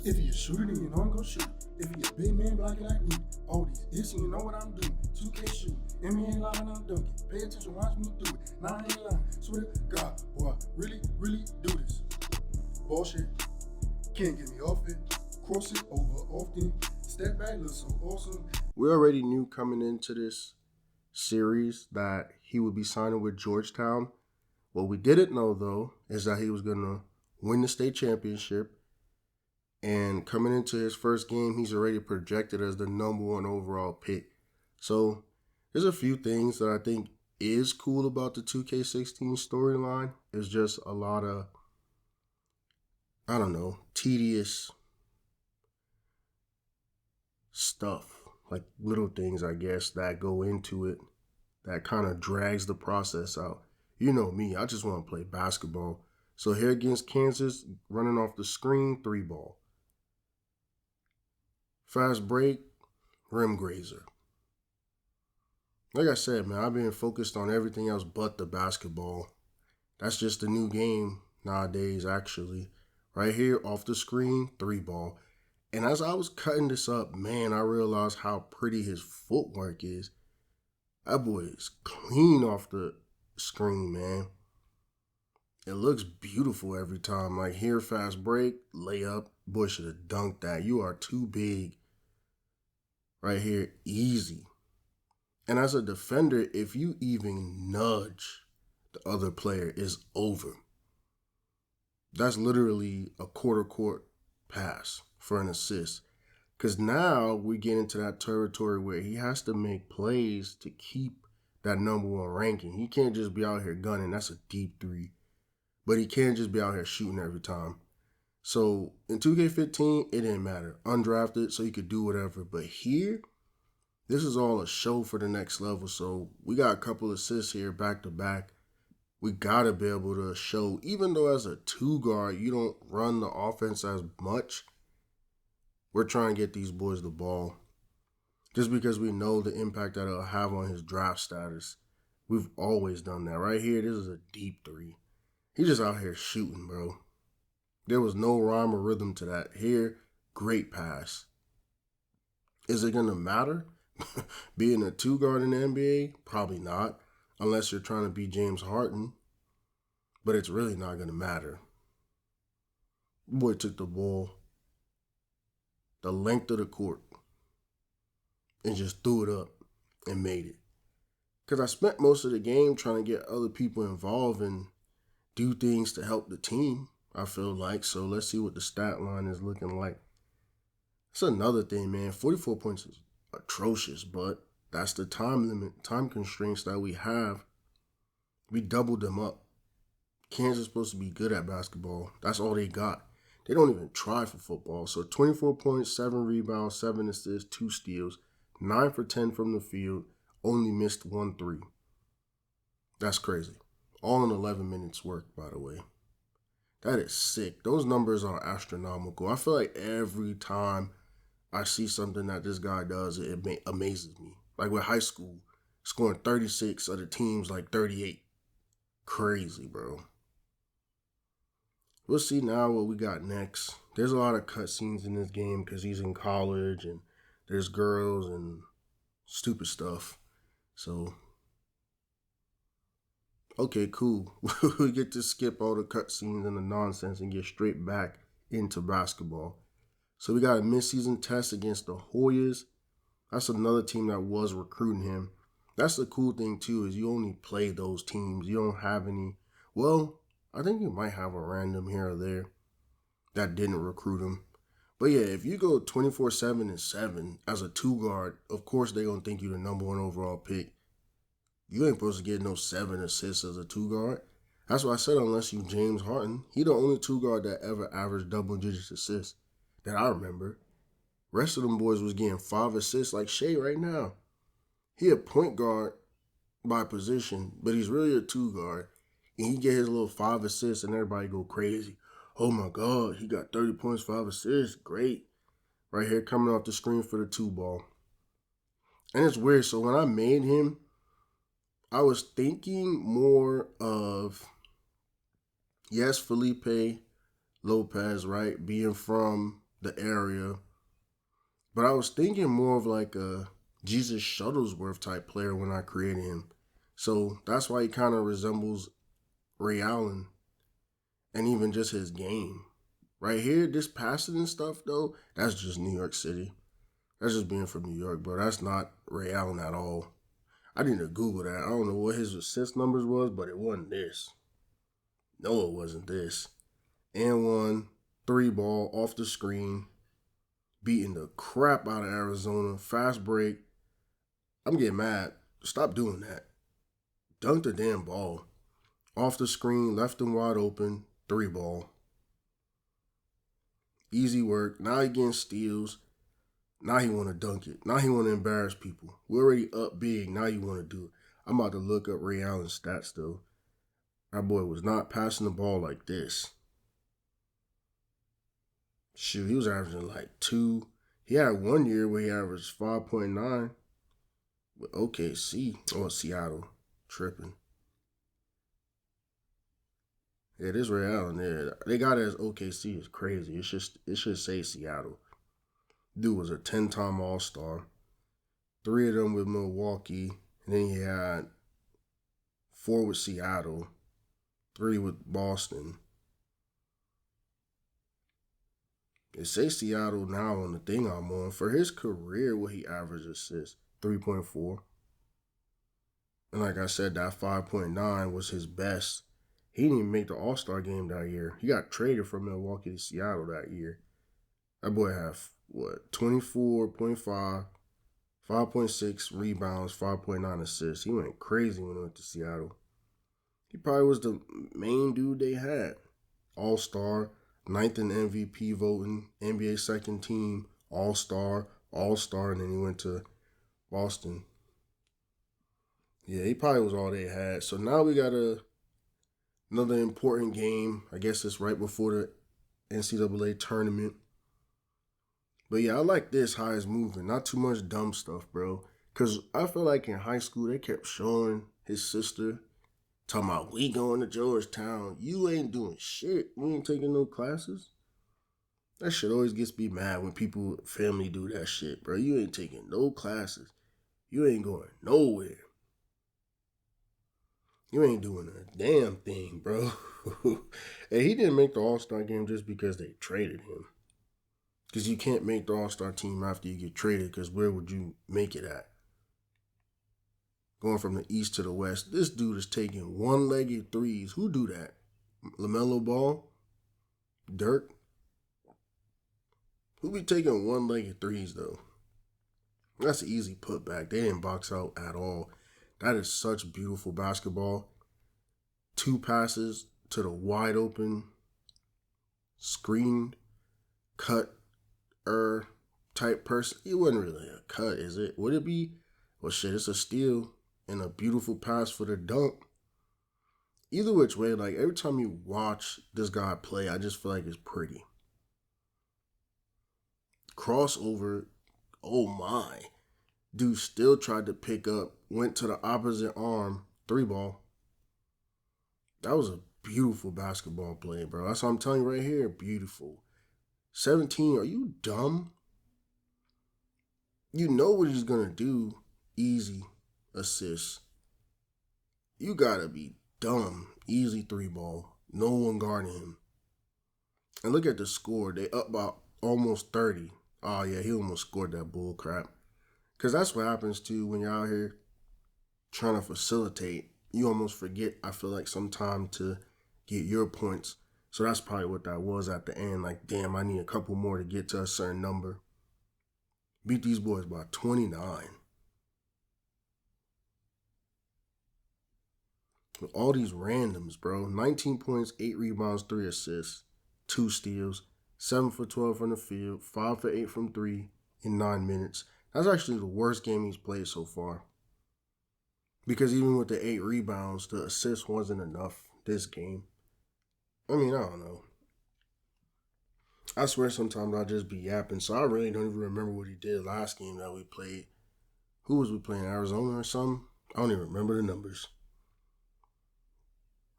If you a shooter, then you know I'm gonna shoot. If you a big man blocking like me, all these ifs, you know what I'm doing. 2K shoot, NBA line, I'm dunking. Pay attention, watch me do it. Nah, I ain't lying. Swear to God, boy, I really, really do this. Bullshit, can't get me off it. Cross it over often. Step back, look so awesome. We already knew coming into this series that he would be signing with Georgetown. What we didn't know, though, is that he was going to win the state championship. And coming into his first game, he's already projected as the number 1 overall pick. So there's a few things that I think is cool about the 2K16 storyline. It's just a lot of, I don't know, tedious stuff, like little things, I guess, that go into it that kind of drags the process out. You know me, I just want to play basketball. So here against Kansas, running off the screen, 3 ball. Fast break, rim grazer. Like I said, man, I've been focused on everything else but the basketball. That's just the new game nowadays, actually. Right here, off the screen, 3 ball. And as I was cutting this up, man, I realized how pretty his footwork is. That boy is clean off the screen, man. It looks beautiful every time. Like here, fast break, layup. Boy should have dunked that. You are too big. Right here, easy. And as a defender, if you even nudge the other player, it's over. That's literally a quarter court pass for an assist. Because now we get into that territory where he has to make plays to keep that number 1 ranking. He can't just be out here gunning. That's a deep 3. But he can't just be out here shooting every time. So in 2K15, it didn't matter. Undrafted, so you could do whatever. But here, this is all a show for the next level. So we got a couple assists here back to back. We got to be able to show, even though as a 2 guard, you don't run the offense as much, we're trying to get these boys the ball. Just because we know the impact that it'll have on his draft status. We've always done that. Right here, this is a deep 3. He's just out here shooting, bro. There was no rhyme or rhythm to that. Here, great pass. Is it going to matter? Being a 2 guard in the NBA? Probably not. Unless you're trying to be James Harden. But it's really not going to matter. Boy took the ball the length of the court and just threw it up and made it. Because I spent most of the game trying to get other people involved and do things to help the team, I feel like. So let's see what the stat line is looking like. That's another thing, man. 44 points is atrocious, but that's the time limit, time constraints that we have. We doubled them up. Kansas is supposed to be good at basketball. That's all they got. They don't even try for football. So 24 points, 7 rebounds, 7 assists, 2 steals, 9 for 10 from the field, only missed 1 3. That's crazy. All in 11 minutes work, by the way. That is sick. Those numbers are astronomical. I feel like every time I see something that this guy does, it amazes me. Like with high school, scoring 36 of the teams like 38. Crazy, bro. We'll see now what we got next. There's a lot of cutscenes in this game because he's in college and there's girls and stupid stuff. So, okay, cool. We get to skip all the cutscenes and the nonsense and get straight back into basketball. So we got a mid-season test against the Hoyas. That's another team that was recruiting him. That's the cool thing, too, is you only play those teams. You don't have any, well, I think you might have a random here or there that didn't recruit him. But yeah, if you go 24-7 and 7 as a 2 guard, of course they're going to think you're the number 1 overall pick. You ain't supposed to get no 7 assists as a 2 guard. That's why I said unless you James Harden. He the only 2 guard that ever averaged double-digit assists that I remember. Rest of them boys was getting 5 assists like Shea right now. He a point guard by position, but he's really a 2 guard. And he get his little 5 assists and everybody go crazy. Oh my God, he got 30 points, 5 assists. Great. Right here coming off the screen for the 2 ball. And it's weird. So when I made him, I was thinking more of, yes, Felipe Lopez, right? Being from the area. But I was thinking more of like a Jesus Shuttlesworth type player when I created him. So that's why he kind of resembles Ray Allen and even just his game. Right here, this passing and stuff, though, that's just New York City. That's just being from New York, bro. That's not Ray Allen at all. I need to Google that. I don't know what his assist numbers was, but it wasn't this. No, it wasn't this. And one, 3-ball, off the screen, beating the crap out of Arizona. Fast break. I'm getting mad. Stop doing that. Dunk the damn ball. Off the screen, left and wide open, 3-ball. Easy work. Now he getting steals. Now he want to dunk it. Now he want to embarrass people. We're already up big. Now you want to do it. I'm about to look up Ray Allen's stats, though. That boy was not passing the ball like this. Shoot, he was averaging like 2. He had 1 year where he averaged 5.9 with OKC or Seattle. Tripping. Yeah, this Ray Allen there. They got it as OKC. It's crazy. It should say Seattle. Dude was a 10-time All-Star. 3 of them with Milwaukee. And then he had 4 with Seattle. 3 with Boston. It says Seattle now on the thing I'm on. For his career, what he averaged assists, 3.4. And like I said, that 5.9 was his best. He didn't even make the All-Star game that year. He got traded from Milwaukee to Seattle that year. That boy had, 24.5, 5.6 rebounds, 5.9 assists. He went crazy when he went to Seattle. He probably was the main dude they had. All-Star, 9th in MVP voting, NBA second team, All-Star, and then he went to Boston. Yeah, he probably was all they had. So now we got another important game. I guess it's right before the NCAA tournament. But yeah, I like this, how it's moving. Not too much dumb stuff, bro. Because I feel like in high school, they kept showing his sister, talking about, we going to Georgetown. You ain't doing shit. You ain't taking no classes. That shit always gets me mad when people, family do that shit, bro. You ain't taking no classes. You ain't going nowhere. You ain't doing a damn thing, bro. And he didn't make the All-Star game just because they traded him. Because you can't make the All-Star team after you get traded, because where would you make it at? Going from the East to the West, this dude is taking one-legged threes. Who do that? LaMelo Ball? Dirk? Who be taking one-legged threes, though? That's an easy putback. They didn't box out at all. That is such beautiful basketball. 2 passes to the wide open, screened, cut, type person. It wasn't really a cut, is it? Would it be? Well, shit, it's a steal and a beautiful pass for the dunk. Either which way, like every time you watch this guy play, I just feel like it's pretty. Crossover, oh my. Dude still tried to pick up, went to the opposite arm, 3-ball. That was a beautiful basketball play, bro. That's what I'm telling you right here, beautiful. 17, are you dumb? You know what he's going to do. Easy assist. You got to be dumb. Easy 3-ball. No one guarding him. And look at the score. They up by almost 30. Oh, yeah, he almost scored that bull crap. Because that's what happens, too, when you're out here trying to facilitate. You almost forget, I feel like, sometime to get your points. So that's probably what that was at the end. Like, damn, I need a couple more to get to a certain number. Beat these boys by 29. With all these randoms, bro. 19 points, 8 rebounds, 3 assists, 2 steals, 7 for 12 from the field, 5 for 8 from 3 in 9 minutes. That's actually the worst game he's played so far. Because even with the 8 rebounds, the assist wasn't enough this game. I mean, I don't know. I swear sometimes I'll just be yapping, so I really don't even remember what he did last game that we played. Who was we playing, Arizona or something? I don't even remember the numbers.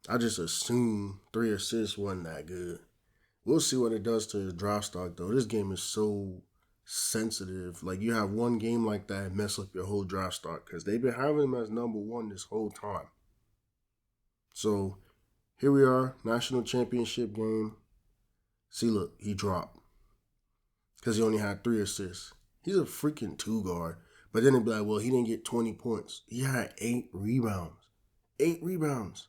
I just assumed 3 assists wasn't that good. We'll see what it does to his draft stock, though. This game is so sensitive. Like, you have one game like that and mess up your whole draft stock because they've been having him as number one this whole time. So, here we are, national championship game. See, look, he dropped because he only had 3 assists. He's a freaking 2 guard. But then it'd be like, well, he didn't get 20 points. He had 8 rebounds. 8 rebounds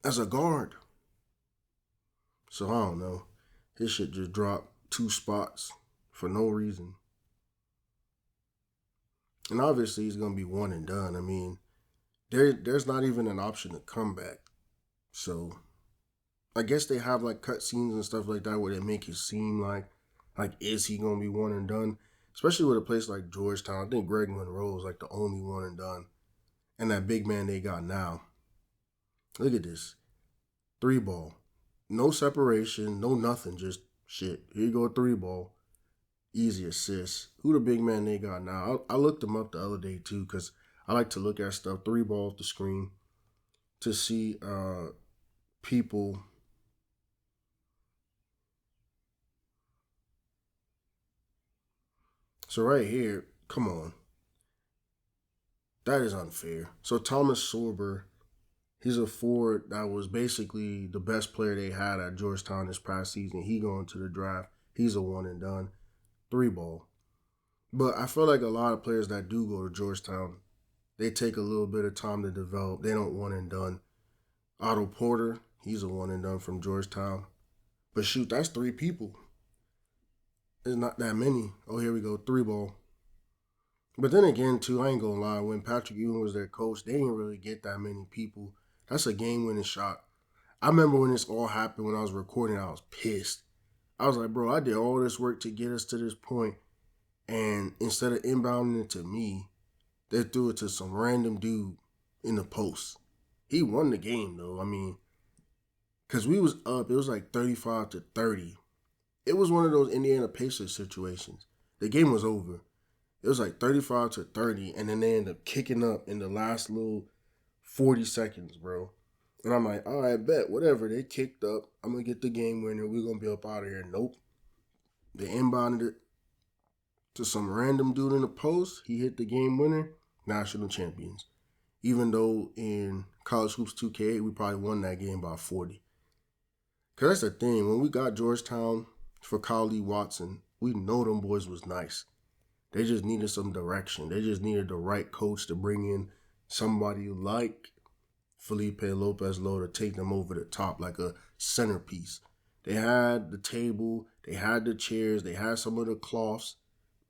as a guard. So I don't know. His shit just dropped 2 spots for no reason. And obviously he's going to be one and done. I mean, there's not even an option to come back. So I guess they have like cut scenes and stuff like that where they make it seem like is he going to be one and done? Especially with a place like Georgetown. I think Greg Monroe is like the only one and done. And that big man they got now. Look at this. 3 ball. No separation, no nothing, just shit. Here you go, 3 ball. Easy assist. Who the big man they got now? I looked them up the other day too because I like to look at stuff. 3 ball off the screen to see people. So right here, come on. That is unfair. So Thomas Sorber, he's a forward that was basically the best player they had at Georgetown this past season. He going to the draft. He's a one and done. 3 ball. But I feel like a lot of players that do go to Georgetown, they take a little bit of time to develop. They don't one and done. Otto Porter, he's a one and done from Georgetown. But shoot, that's 3 people. It's not that many. Oh, here we go, 3 ball. But then again, too, I ain't gonna lie, when Patrick Ewing was their coach, they didn't really get that many people. That's a game-winning shot. I remember when this all happened, when I was recording, I was pissed. I was like, bro, I did all this work to get us to this point, and instead of inbounding it to me, they threw it to some random dude in the post. He won the game, though. I mean, because we was up, it was like 35-30. It was one of those Indiana Pacers situations. The game was over. It was like 35-30, and then they ended up kicking up in the last little 40 seconds, bro. And I'm like, all right, bet, whatever. They kicked up. I'm going to get the game winner. We're going to be up out of here. Nope. They inbounded it to some random dude in the post. He hit the game winner. National champions. Even though in College Hoops 2K8, we probably won that game by 40. Because that's the thing. When we got Georgetown for Kyle Lee Watson, we know them boys was nice. They just needed some direction. They just needed the right coach to bring in somebody like Felipe Lopez-Low to take them over the top like a centerpiece. They had the table, they had the chairs, they had some of the cloths,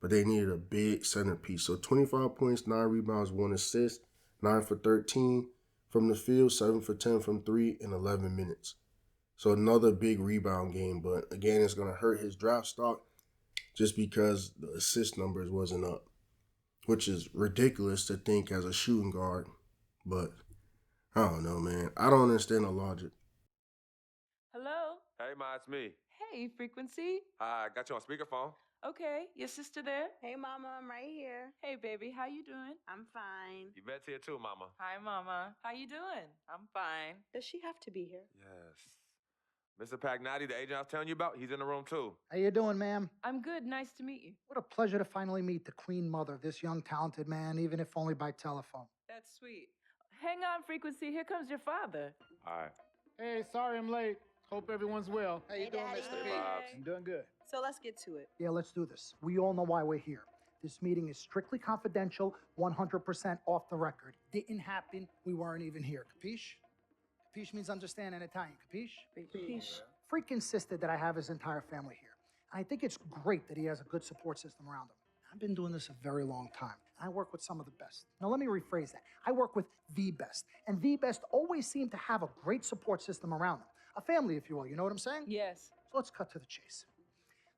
but they needed a big centerpiece. So 25 points, 9 rebounds, 1 assist, 9 for 13 from the field, 7 for 10 from 3 in 11 minutes. So another big rebound game, but again, it's going to hurt his draft stock just because the assist numbers wasn't up, which is ridiculous to think as a shooting guard. But I don't know, man. I don't understand the logic. Hello? Hey, Ma, it's me. Hey, Frequency. Hi, got you on speakerphone. Okay, your sister there? Hey, Mama, I'm right here. Hey, baby, how you doing? I'm fine. Yvette's here too, Mama. Hi, Mama. How you doing? I'm fine. Does she have to be here? Yes. Mr. Pagnotti, the agent I was telling you about, he's in the room too. How you doing, ma'am? I'm good. Nice to meet you. What a pleasure to finally meet the queen mother of this young, talented man, even if only by telephone. That's sweet. Hang on, Frequency. Here comes your father. All right. Hey, sorry I'm late. Hope everyone's well. How you doing, Daddy. Mr. Hey, P? Bobs. I'm doing good. So let's get to it. Yeah, let's do this. We all know why we're here. This meeting is strictly confidential, 100% off the record. Didn't happen. We weren't even here. Capiche? Capiche means understand in Italian. Capiche? Capiche. Freak insisted that I have his entire family here. And I think it's great that he has a good support system around him. I've been doing this a very long time. I work with some of the best. Now, let me rephrase that. I work with the best. And the best always seem to have a great support system around them. A family, if you will. You know what I'm saying? Yes. So let's cut to the chase.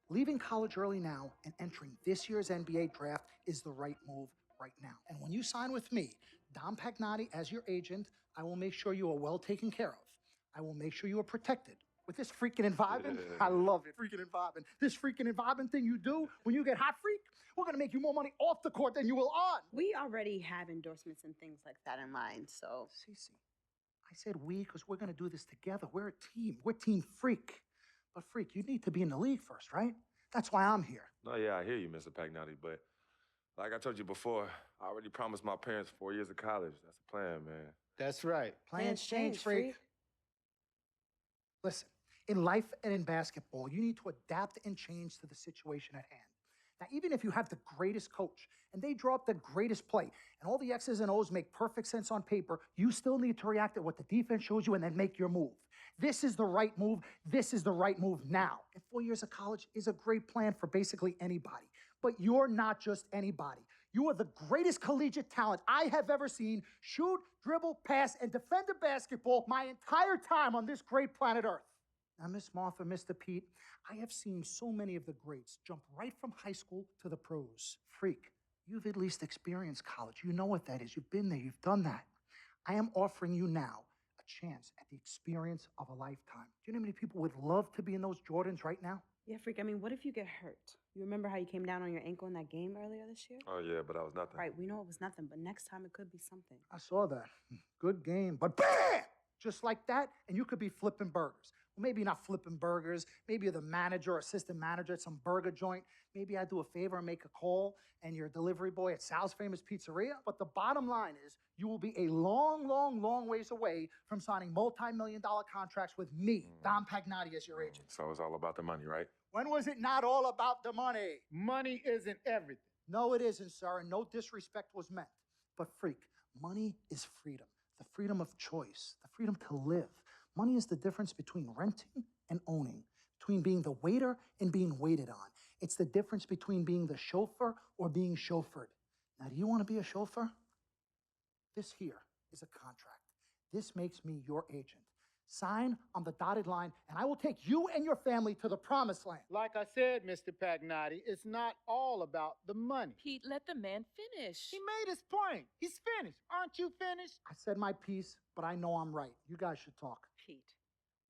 Leaving college early now and entering this year's NBA draft is the right move right now. And when you sign with me, Dom Pagnotti, as your agent, I will make sure you are well taken care of. I will make sure you are protected. With this freaking and vibing, I love it, freaking and vibing. This freaking and vibing thing you do when you get hot freak, we're gonna make you more money off the court than you will on. We already have endorsements and things like that in mind, so. Cece, I said we because we're gonna do this together. We're a team. We're Team Freak. But Freak, you need to be in the league first, right? That's why I'm here. No, yeah, I hear you, Mr. Pagnotti, but like I told you before, I already promised my parents 4 years of college. That's the plan, man. That's right. Plans change, Freak. Listen, in life and in basketball, you need to adapt and change to the situation at hand. Now, even if you have the greatest coach and they draw up the greatest play and all the X's and O's make perfect sense on paper, you still need to react to what the defense shows you and then make your move. This is the right move. This is the right move now. And 4 years of college is a great plan for basically anybody. But you're not just anybody. You are the greatest collegiate talent I have ever seen shoot, dribble, pass, and defend a basketball my entire time on this great planet Earth. Now, Miss Martha, Mr. Pete, I have seen so many of the greats jump right from high school to the pros. Freak, you've at least experienced college. You know what that is. You've been there. You've done that. I am offering you now a chance at the experience of a lifetime. Do you know how many people would love to be in those Jordans right now? Yeah, Freak, I mean, what if you get hurt? You remember how you came down on your ankle in that game earlier this year? Oh, yeah, but that was nothing. Right, we know it was nothing, but next time it could be something. I saw that. Good game. But bam! Just like that, and you could be flipping burgers. Well, maybe not flipping burgers. Maybe you're the manager or assistant manager at some burger joint. Maybe I do a favor and make a call, and you're a delivery boy at Sal's Famous Pizzeria. But the bottom line is, you will be a long, long, long ways away from signing multi-million-dollar contracts with me, Dom Pagnotti, as your agent. So it's all about the money, right? When was it not all about the money? Money isn't everything. No, it isn't, sir, and no disrespect was meant. But Freak, money is freedom. The freedom of choice, the freedom to live. Money is the difference between renting and owning, between being the waiter and being waited on. It's the difference between being the chauffeur or being chauffeured. Now, do you want to be a chauffeur? This here is a contract. This makes me your agent. Sign on the dotted line, and I will take you and your family to the promised land. Like I said, Mr. Pagnotti, it's not all about the money. Pete, let the man finish. He made his point. He's finished. Aren't you finished? I said my piece, but I know I'm right. You guys should talk. Pete,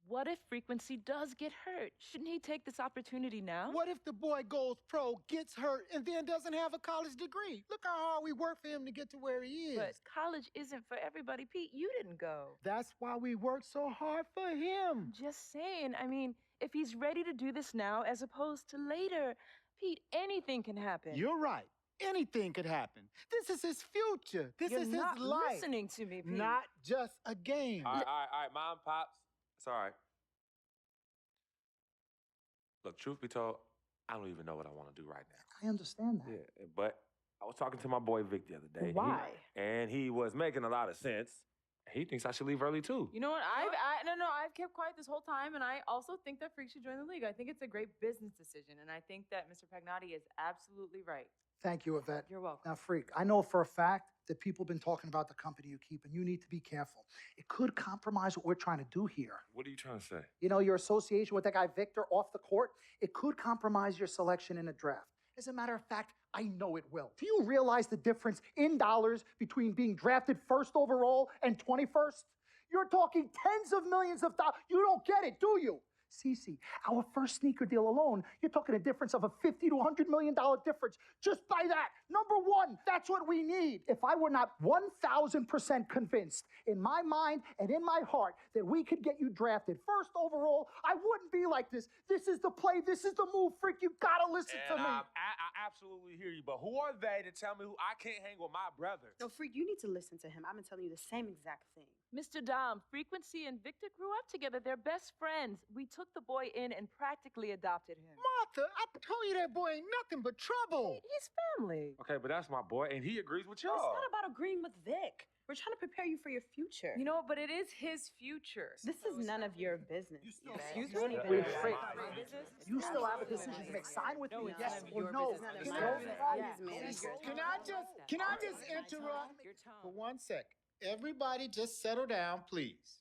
what if Frequency does get hurt? Shouldn't he take this opportunity now? What if the boy goes pro, gets hurt, and then doesn't have a college degree? Look how hard we work for him to get to where he is. But college isn't for everybody, Pete. You didn't go. That's why we work so hard for him. Just saying. I mean, if he's ready to do this now as opposed to later, Pete, anything can happen. You're right. Anything could happen. This is his future. This You're is his not life. listening to me, Pete. Not just a game. All right, Mom, Pops. It's all right. Look, truth be told, I don't even know what I want to do right now. I understand that. Yeah, but I was talking to my boy Vic the other day. Why? And he was making a lot of sense. He thinks I should leave early, too. You know what? I've kept quiet this whole time, and I also think that Freak should join the league. I think it's a great business decision, and I think that Mr. Pagnotti is absolutely right. Thank you, Yvette. You're welcome. Now, Freak, I know for a fact that people have been talking about the company you keep, and you need to be careful. It could compromise what we're trying to do here. What are you trying to say? You know, your association with that guy Victor off the court, it could compromise your selection in a draft. As a matter of fact, I know it will. Do you realize the difference in dollars between being drafted first overall and 21st? You're talking tens of millions of dollars. You don't get it, do you? Cece, our first sneaker deal alone, you're talking a difference of a $50 to $100 million difference just by that. Number one, that's what we need. If I were not 1,000% convinced in my mind and in my heart that we could get you drafted first overall, I wouldn't be like this. This is the play. This is the move, Freak. You gotta listen to me. I absolutely hear you, but who are they to tell me who I can't hang with my brother? No, Freak, you need to listen to him. I've been telling you the same exact thing. Mr. Dom, Frequency and Victor grew up together. They're best friends. We took the boy in and practically adopted him. Martha, I told you that boy ain't nothing but trouble. He's family. Okay, but that's my boy, and he agrees with It's y'all. not about agreeing with Vic. We're trying to prepare you for your future. You know what? But it is his future. This is none of your business. Excuse Don't me? even Wait, know Freak. why. You still have a decision to make. Sign with me, yes none of or your no. business. None of Can your I- business. Can I just interrupt Your tone. for 1 second? Everybody just settle down, please.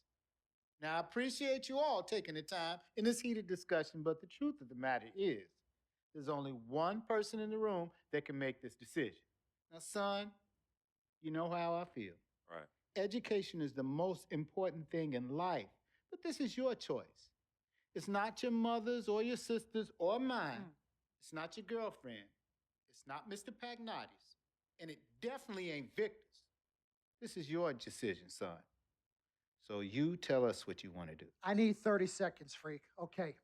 Now, I appreciate you all taking the time in this heated discussion, but the truth of the matter is, there's only one person in the room that can make this decision. Now, son, you know how I feel. Right. Education is the most important thing in life, but this is your choice. It's not your mother's or your sister's or mine. It's not your girlfriend. It's not Mr. Pagnotti's. And it definitely ain't Victor's. This is your decision, son. So you tell us what you want to do. I need 30 seconds, Freak. Okay.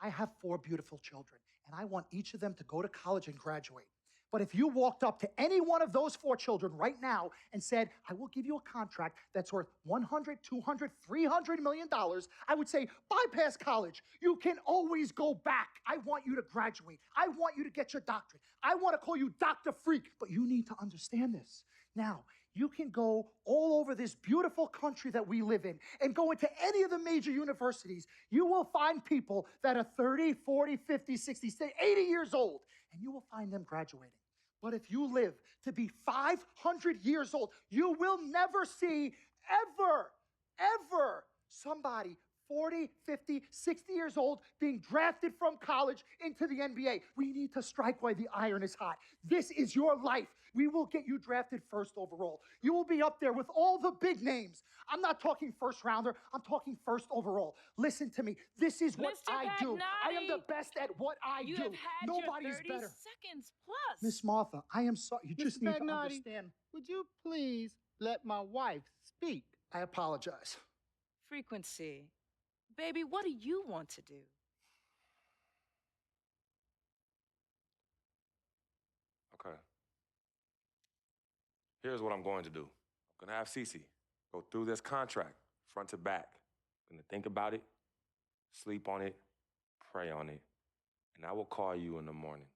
I have 4 beautiful children, and I want each of them to go to college and graduate. But if you walked up to any one of those 4 children right now and said, I will give you a contract that's worth $100, $200, $300 million, I would say, bypass college. You can always go back. I want you to graduate. I want you to get your doctorate. I want to call you Dr. Freq, but you need to understand this. Now, you can go all over this beautiful country that we live in and go into any of the major universities. You will find people that are 30, 40, 50, 60, 80 years old, and you will find them graduating. But if you live to be 500 years old, you will never see ever somebody 40, 50, 60 years old being drafted from college into the NBA. We need to strike while the iron is hot. This is your life. We will get you drafted first overall. You will be up there with all the big names. I'm not talking first rounder. I'm talking first overall. Listen to me. This is what Mr. I do. I am the Pagnotti, best at what I you do. have had Nobody your is 30 better. seconds plus. Miss Martha, I am sorry. You just Mr. need to Pagnotti, understand. would you please let my wife speak? I apologize. Frequency. Baby, what do you want to do? Okay. Here's what I'm going to do. I'm gonna have Cece go through this contract, front to back. I'm gonna think about it, sleep on it, pray on it, and I will call you in the morning.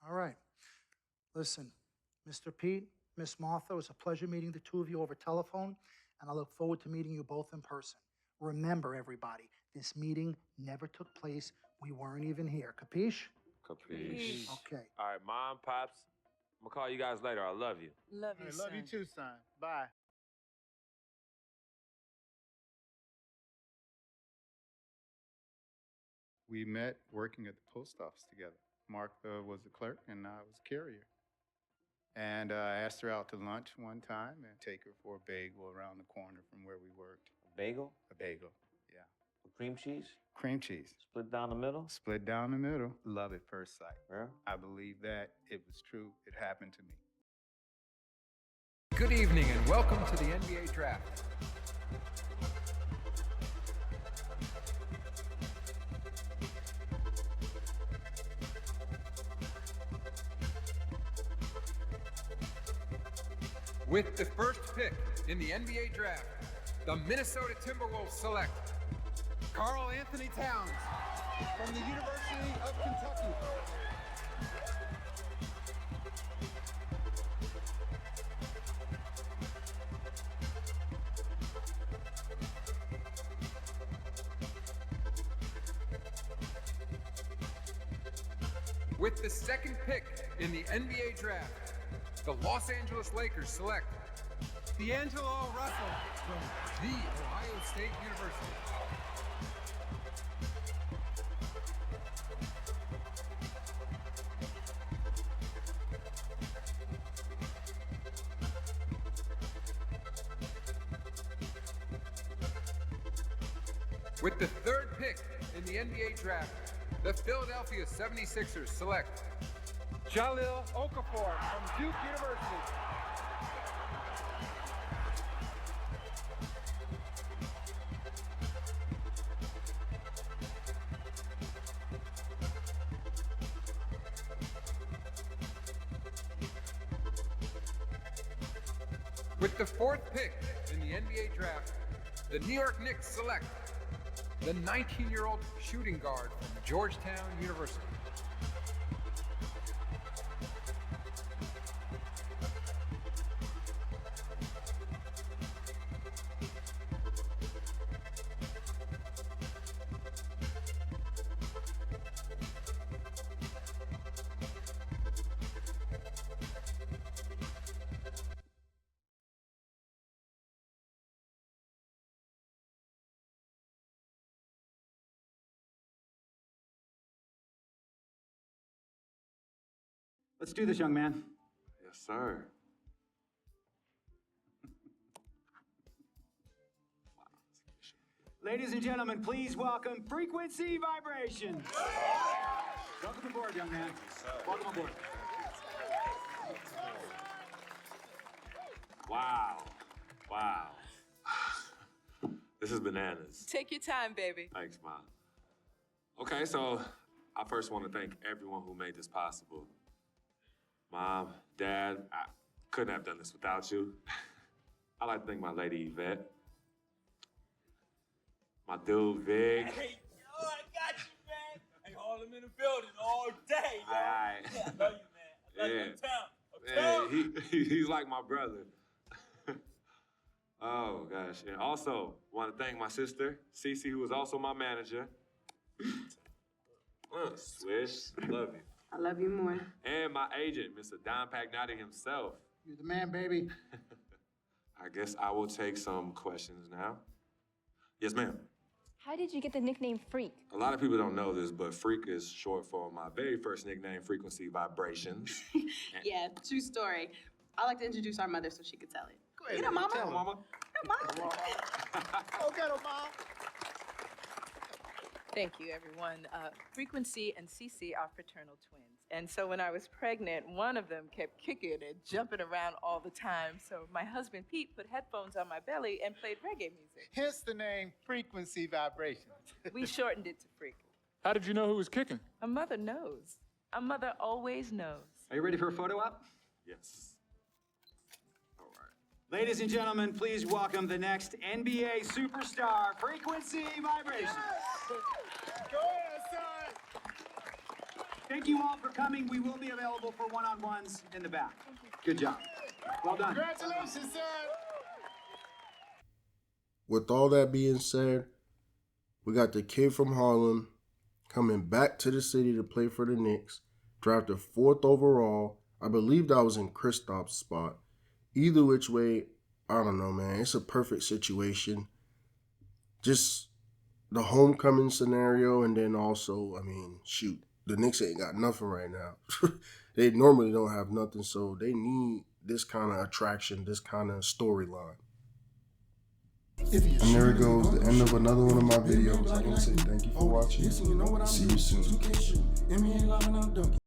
All right. Listen, Mr. Pete, Miss Martha, it was a pleasure meeting the two of you over telephone, and I look forward to meeting you both in person. Remember, everybody, this meeting never took place. We weren't even here. Capiche? Capiche. Okay. All right, Mom, Pops, I'm gonna call you guys later. I love you. Love you, I son. love you too, son. Bye. We met working at the post office together. Martha was the clerk and I was a carrier. And I asked her out to lunch one time and take her for a bagel around the corner from where we worked. Bagel? A bagel, yeah. With cream cheese? Cream cheese. Split down the middle? Split down the middle. Love at first sight. Yeah. I believe that it was true. It happened to me. Good evening and welcome to the NBA Draft. With the first pick in the NBA Draft, the Minnesota Timberwolves select Karl Anthony Towns from the University of Kentucky. With the second pick in the NBA Draft, the Los Angeles Lakers select D'Angelo Russell from The Ohio State University. With the third pick in the NBA Draft, the Philadelphia 76ers select Jahlil Okafor from Duke University. With the fourth pick in the NBA Draft, the New York Knicks select the 19-year-old shooting guard from Georgetown University. Let's do this, young man. Yes, sir. Ladies and gentlemen, please welcome Frequency Vibrations. Welcome aboard, young man. Welcome aboard. Wow. Wow. This is bananas. Take your time, baby. Thanks, Mom. Okay, so I first want to thank everyone who made this possible. Mom, Dad, I couldn't have done this without you. I'd like to thank my lady Yvette, my dude Vig. Hey, yo, I got you, man. Hey, Harlem in the building all day, yo. Aye. Yeah, I love you, man. I love you. Yeah, he's like my brother. Oh, gosh. And also, want to thank my sister, Cece, who is also my manager. Swish, love you. I love you more. And my agent, Mr. Don Pagnotti himself. You're the man, baby. I guess I will take some questions now. Yes, ma'am. How did you get the nickname Freq? A lot of people don't know this, but Freq is short for my very first nickname, Frequency Vibrations. Yeah, true story. I like to introduce our mother so she could tell it. Go ahead. Get her, mama. Tell her, mama. Go get her, Mom. Thank you, everyone. Frequency and Cece are fraternal twins. And so when I was pregnant, one of them kept kicking and jumping around all the time. So my husband, Pete, put headphones on my belly and played reggae music. Hence the name Frequency Vibrations. We shortened it to Freq. How did you know who was kicking? A mother knows. A mother always knows. Are you ready for a photo op? Yes. All right. Ladies and gentlemen, please welcome the next NBA superstar, Frequency Vibrations. Go ahead, son. Thank you all for coming. We will be available for one-on-ones in the back. Good job. Well done. Congratulations, son. With all that being said, we got the kid from Harlem coming back to the city to play for the Knicks, drafted 4th overall. I believe that was in Kristaps' spot. Either which way, I don't know, man. It's a perfect situation. Just the homecoming scenario, and then also, I mean, shoot, the Knicks ain't got nothing right now. They normally don't have nothing, so they need this kind of attraction, this kind of storyline. And there it goes, the end of another one of my videos. I want to say thank you for watching. See you soon.